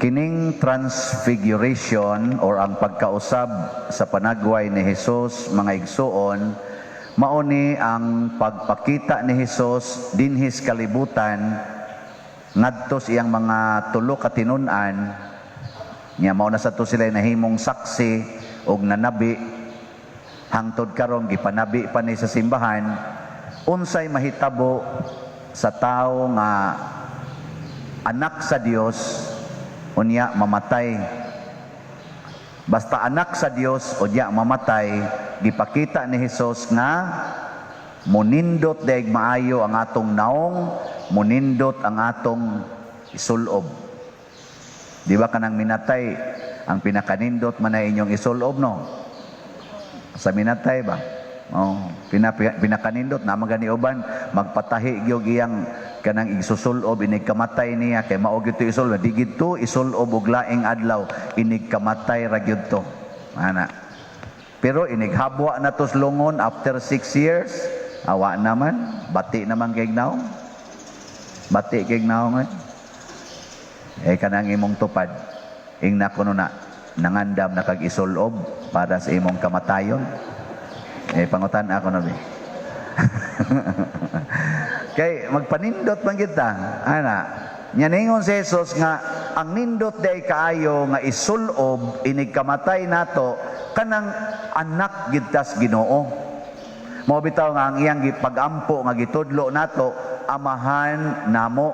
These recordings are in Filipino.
Kining transfiguration or ang pagkausab sa panagway ni Hesus, mga igsuon, mao ni ang pagpakita ni Hesus dinhis kalibutan ngadto sa iyang mga tulo ka tinun-an nya mao na sa to sila nahimong saksi og nanabi hangtod karon gipanabi pa ni sa simbahan unsay mahitabo sa tawo nga anak sa Dios unya mamatay. Basta anak sa Dios unya mamatay, gipakita ni Hesus nga munindot daig maayo ang atong naong, munindot ang atong isulob. Di ba kanang minatay ang pinakanindot man na inyong isulob, no? Sa minatay ba? Oh, pinakanindot na magani uban magpatahi gyud iyang kanang isusulob inig kamatay niya kay mao gyud to isulob di gyud to isulob og laing adlaw inig kamatay ra gyud to ana. Pero inig habwa na to slungon after 6 years awa naman bati naman kay naong bati kay naong kanang imong tupad ingna kuno na nangandam na kag isulob para sa imong kamatayon. Pangutan ako na kay magpanindot man kita ana nya ningon si Jesus nga ang nindot day kaayo nga isulob inig kamatay nato kanang anak gidtas Ginoo mao bitaw nga ang iyang pag-ampo nga gitudlo nato amahan namo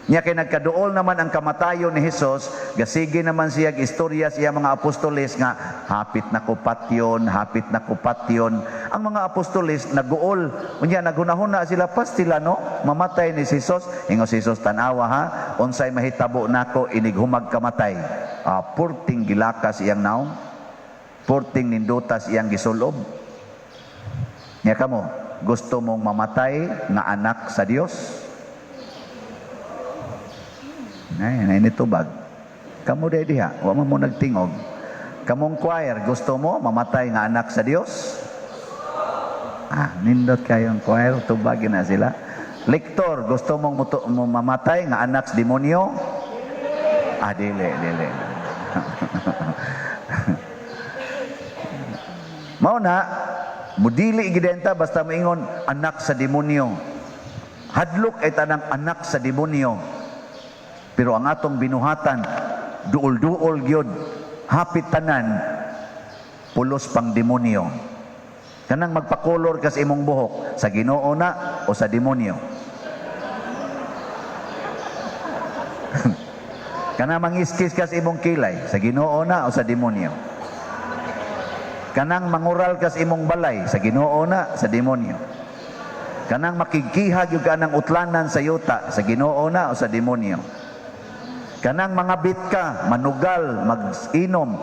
nya kay nagkaduol naman ang kamatayon ni Jesus gasige naman siya istorya siya mga apostoles nga hapit na kupatyon ang mga apostoles naguol unya nagunahuna sila pastila no mamatay ni Jesus ingon si Jesus tanawa ha unsay mahitabo nako inig humag kamatay purting gilakas iyang naong purting nindutas iyang gisulob nya kamo gusto mong mamatay nga anak sa Dios. Nay nitubag. Kamu day diha, wa mo nagtingog. Kamong choir, gusto mo mamatay nga anak sa Dios? Nindot kayong choir, tubagin na sila. Lektor, gusto mong mamatay nga anak sa demonyo? Dili. Mao na, mudili gidenta basta maingon anak sa demonyo. Hadlok ay tanang anak sa demonyo. Pero ang atong binuhatan, duol-duol gyud, hapit tanan, pulos pang demonyo. Kanang magpakolor kas imong buhok, sa Ginoo na o sa demonyo? Kanang mangiskis kas imong kilay, sa Ginoo na o sa demonyo? Kanang mangural kas imong balay, sa Ginoo na, sa demonyo? Kanang makigkihag yung kanang utlanan sa yuta, sa Ginoo na o sa demonyo? Kanang mga bit ka, manugal, mag-inom,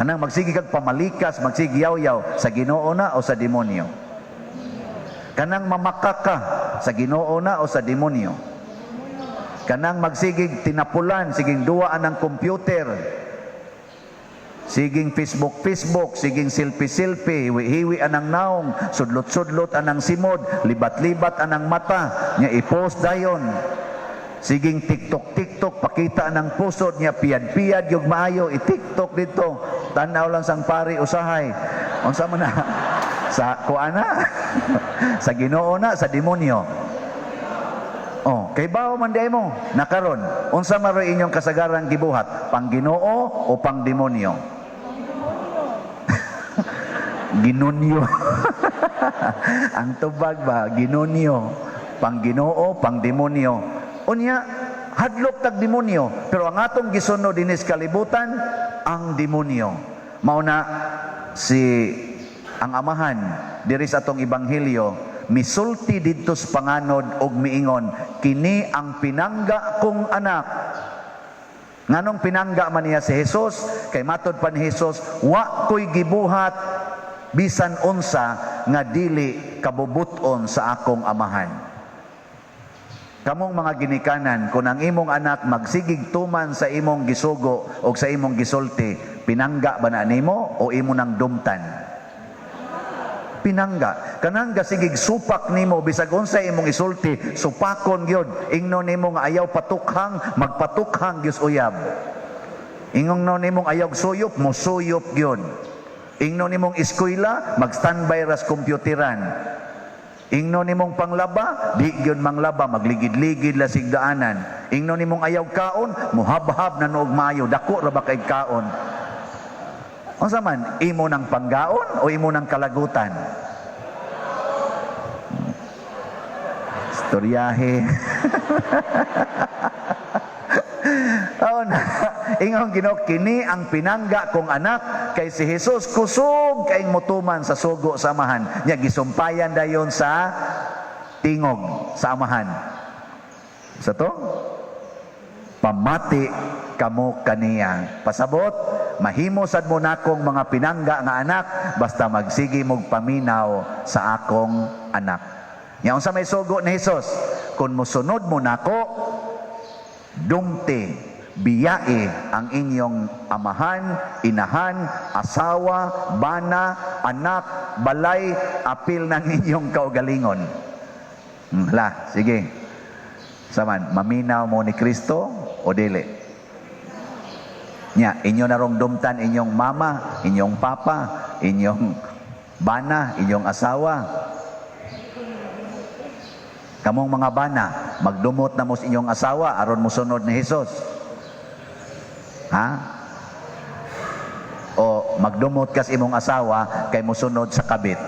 kanang magsigi kag pamalikas, magsigi yaw-yaw, sa Ginoo na o sa demonyo? Kanang mamaka ka, sa Ginoo na o sa demonyo? Kanang magsigig tinapulan, siging duwaan ng computer, siging Facebook, siging selfie, hiwi-hiwi anang naong, sudlot-sudlot anang simod, libat-libat anang mata, niya i-post dayon. Siging TikTok, pakita ng pusod niya, piyad-piyad, yung maayo, i-TikTok dito. Tanaw lang sang pari, usahay. Unsa man na? Sa kuana? Sa Ginoo na, sa demonyo? Kay bao man day mo, nakaron. Unsa man ray inyong kasagarang gibuhat? Pang Ginoo o pang demonyo? Ginonyo. Ang tubag ba? Ginonyo. Pang Ginoo, pang demonyo. Unya, hadlok tag demonyo. Pero ang atong gisunod dinis kalibutan, ang demonyo. Mauna ang amahan diri sa atong ebanghelyo, misulti didto sa panganod og miingon, kini ang pinangga kong anak. Nganong pinangga man niya si Jesus? Kay matod pa ni Jesus, wa ko'y gibuhat bisan unsa nga dili kabubuton sa akong amahan. Kamong mga ginikanan, kung ang imong anak magsigig tuman sa imong gisugo o sa imong gisulti, pinangga ba na nimo o imo nang dumtan? Pinangga. Kanangga sigig supak nimo bisag unsay imong isulti, supakon gyud. Ingnon nimo nga ayaw patukhang, magpatukhang gyud uyab. Ingnon nimong ayaw suyop, mo suyop gyud. Ingnon nimong eskwela, mag-standby ras kompyuteran. Ingnon nimong panglaba, di gyud manglaba, magligid-ligid la sigdaanan. Ingnon nimong ayaw kaon, muhabhab na noog maayo, dako ra ba kay kaon. Unsa man, imo ng panggaon o imo ng kalagutan? Istoryahe. Oh, ingon Ginoo, kini ang pinangga kong anak kay si Jesus kusog kay mutuman sa sugo sa amahan. Nya gisumpayan dayon sa tingog sa amahan. Sa to? Pamati kamo kaniya. Pasabot, mahimo sad mo nakong mga pinangga nga anak basta magsigi mog paminaw sa akong anak. Nya unsa may sugo ni Jesus? Kun mosunod mo nako, dumte, biyae ang inyong amahan, inahan, asawa, bana, anak, balay, apil ng inyong kaugalingon. Hala, sige. Saman, maminaw mo ni Kristo o dili? Nya, inyo narong dumtan inyong mama, inyong papa, inyong bana, inyong asawa. Kamong mga bana, magdumot na mo sa inyong asawa aron musunod ni Jesus. Ha? O magdumot ka sa imong asawa kay musunod sa kabit.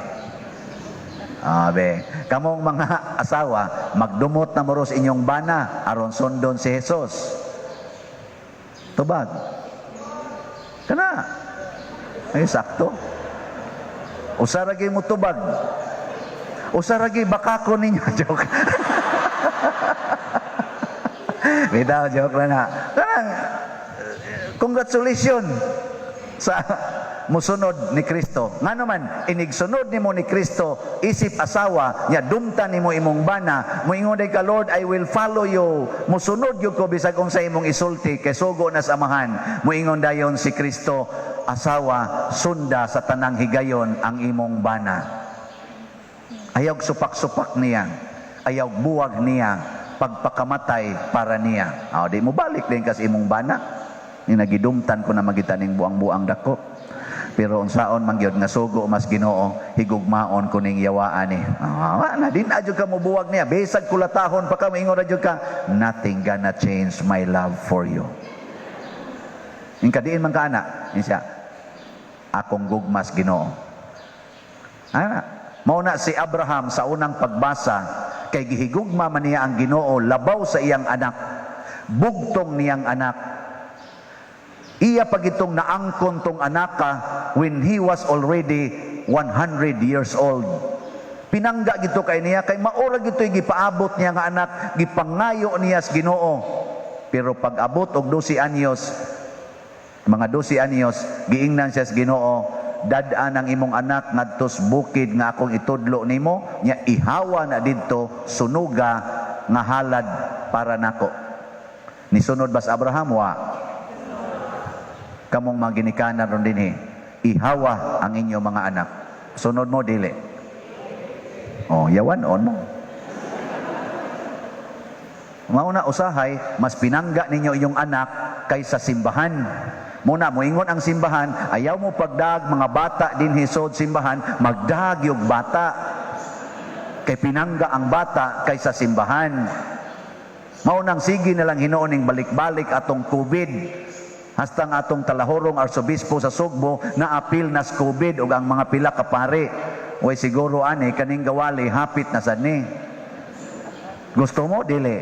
Abe, kamong mga asawa, magdumot na mo sa inyong bana aron sundon si Jesus. Tubag. Kana. Ay sakto. Usaragi mo tubag. Usaragi bakako ninyo. Joke. Bitaw, joke lang na. Kanang, congratulations sa musunod ni Kristo. Nga naman, inigsunod nimo ni Kristo, isip asawa, nya dumtan nimo imong bana, moingon day ka, Lord, I will follow you. Musunod yun ko bisag kung sa imong isulti, kay sugo na samahan. Moingon dayon si Kristo, asawa, sunda sa tanang higayon ang imong bana. Ayaw supak-supak niya, ayaw buwag niya, pagpakamatay para niya. Di mo balik din kasi imong bana. Ni nagidumtan ko na magitaning buang-buang dako. Pero unsaon man gyud nga sugo mas Ginoo, higugmaon ko ning yawaan ni. Na din adyo ka mo buwag niya, bisag kulatahon pa ka moingon adyo ka, nothing gonna change my love for you. Ing kadiin man ka ana, siya, akong gugmas Ginoo. Mao na si Abraham sa unang pagbasa, kay gihigugma man niya ang Ginoo labaw sa iyang anak, bugtong niyang anak. Iya pagitong naangkon tong anaka when he was already 100 years old. Pinangga gito kay niya, kay maura gito'y gipaabot niya nga anak, gipangayo niya sa Ginoo. Pero pag abot og 12 anyos, mga 12 anyos, giingnan siya sa Ginoo, dadaan ang imong anak ngadtos bukid nga akong itudlo nimo, nya ihawa na didto sunuga nga halad para nako. Nisunod ba sa Abraham? Wa. Kamong mga ginikanan ron dinhi, ihawa ang inyong mga anak. Sunod mo dili. Yawan on mo. Mauna usahay, mas pinangga ninyo inyong anak kaysa simbahan. Muna moingon ang simbahan, ayaw mo pagdag mga bata din hisod simbahan, magdag yung bata. Kay pinangga ang bata kaysa simbahan. Maunang sige na lang hinuon ning balik-balik atong COVID. Hasta nga atong talahorong arsobispo sa Sugbo na apil na sa COVID o ang mga pila ka pare. Uy siguro ani kaning gawali hapit na sad ni. Gusto mo dili?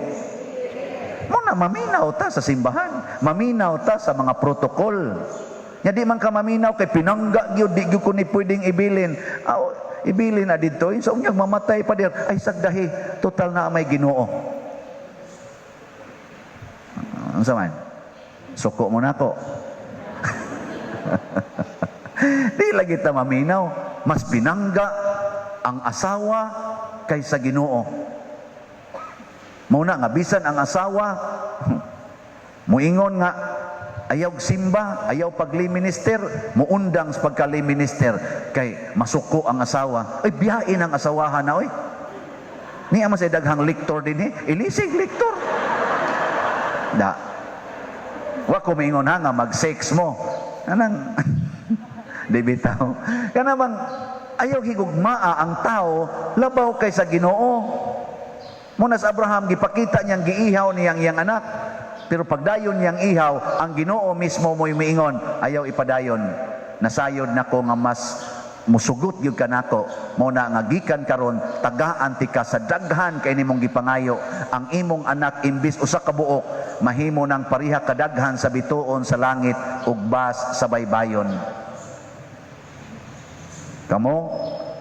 Muna maminaw ta sa simbahan, maminaw ta sa mga protokol. Nya di man ka maminaw kay pinangga gyud di gyud ko ni pwedeng ibilin. Ibilin na didto so unyag mamatay pa dir. Ay sagdahi, total na may Ginoo. Unsa man? Suko mo na ko. Di lagi ta maminaw, mas pinangga ang asawa kaysa Ginoo. Muna nga bisan ang asawa muingon nga ayaw simba, ayaw pagli-minister, muundang sa pagkali-minister, kay masuko ang asawa. Ay, biyain ang asawahan na, oy. Niya mas daghang lektor din ilisig lektor. Da. Wa ko maingon ha nga mag-sex mo. Anang di bitaw. Kana bang ayaw higugmaa ang tao labaw kay sa Ginoo. Muna sa Abraham gipakita niyang giihaw niyang iyang anak. Pero pagdayon niyang ihaw, ang Ginoo mismo mo'y miingon, ayaw ipadayon. Nasayod nako nga mas musugot gyud kanako, muna nga gikan karon tagaan ti ka sa daghan kay nimong gipangayo ang imong anak imbis usa ka buok mahimo nang pariha kadaghan sa bituon sa langit ug bas sa baybayon. Kamo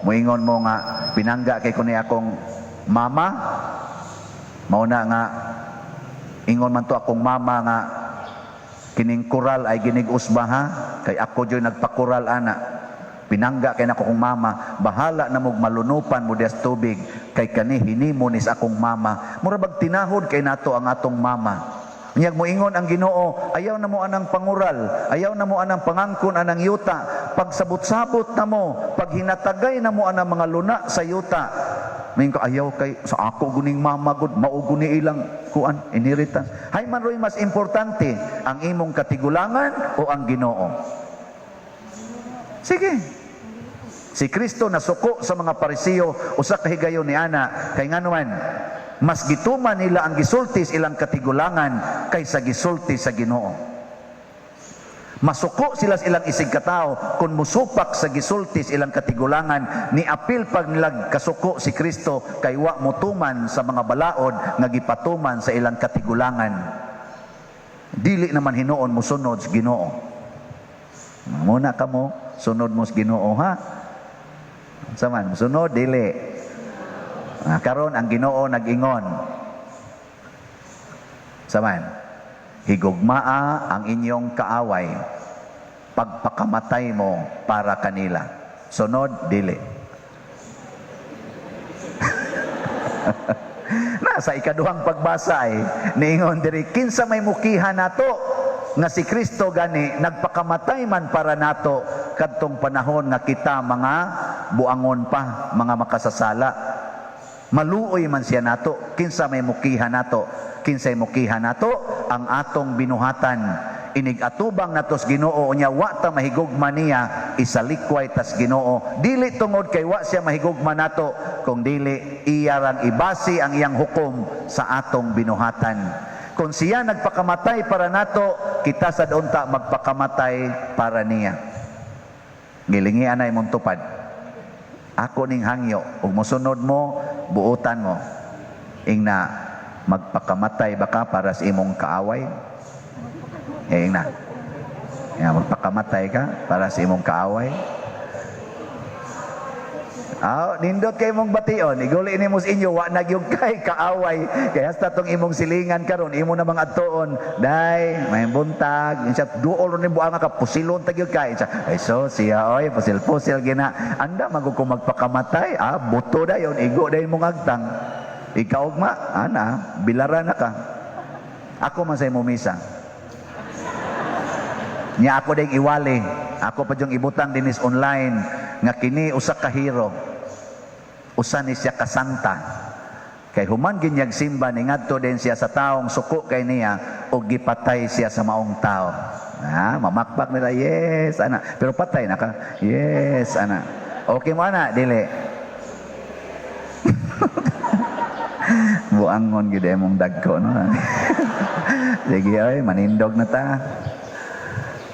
moingon mo nga pinangga kay kuni akong mama, mauna nga ingon man to akong mama nga kining kural ay ginig-usba ha kay ako joy nagpakural ana. Pinangga kay nako kong mama, bahala na mog malunupan mo des tubig kay kani hinimo nis akong mama. Mura bag tinahod kay nato ang atong mama. Nyag mo ingon ang Ginoo, ayaw na mo anang pangural, ayaw na mo anang pangangkon anang yuta, pag sabot-sabot na mo, pag hinatagay na mo anang mga luna sa yuta. Mayin ko ayaw kay sa ako guning mama gud maugo ni ilang kuan inheritance. Hay man roy mas importante ang imong katigulangan o ang Ginoo. Sige. Si Kristo nasuko sa mga Parisiyo usa ka higayon ni ana kay nganuman mas gituman nila ang gisultis ilang katigulangan kaysa gisulti sa Ginoo. Masuko sila sa ilang isig katao kung musupak sa gisultis ilang katigulangan ni apil pag nilag kasuko si Kristo kay wa mutuman sa mga balaod nga gipatuman sa ilang katigulangan. Dili naman hinuon musunod sa Ginoo. Muna ka mo sunod mo sa Ginoo ha. Saman, sunod dili. Karon ang Ginoo nag-ingon. Saman, higugmaa ang inyong kaaway, pagpakamatay mo para kanila. Sunod dili. Nasa ikaduhang pagbasa ay niingon diri kinsa may mukihan nato nga si Kristo gani nagpakamatay man para nato kadtong panahon nga kita mga buangon pa, mga makasasala. Maluoy man siya nato, kinsa may mukihan nato, kinsay mukihan nato ang atong binuhatan. Inig atubang natos Ginoo nya wa ta mahigugma niya isalikway tas Ginoo. Dili tungod kay wa siya mahigugma nato, kung dili iya rang ibasi ang iyang hukom sa atong binuhatan. Kung siya nagpakamatay para nato, kita sa unta magpakamatay para niya. Gilingi anay mong tupad. Ako ning hangyo, ug mosunod mo, buutan mo. Ingna magpakamatay baka para sa imong kaaway? Ingna. Magpakamatay ka para sa imong kaaway? Nindot kay mong bation, iguli nimo sa inyo wa nagyug kay kaaway kay hasta tong imong silingan karon imo na mga adtuon day may buntag insya duol ni buang ka pusilon tagyud kay ay so siya oy pusil gina anda magud ko magpakamatay buto dayon igo dayon mong agtang ikaw ugma ana bilara na ka ako man say mo misa nya ako ding iwali ako pa jung ibutang dinis online nga kini usa ka hero usa ni siya kasanta kay human ginyag simba ni ngadto din siya sa taong suko kay niya ug gipatay siya sa maong tao. Mamakpak nila yes ana pero patay na ka yes ana okay mo ana dili buangon gid emong dagko no sige oy manindog na ta.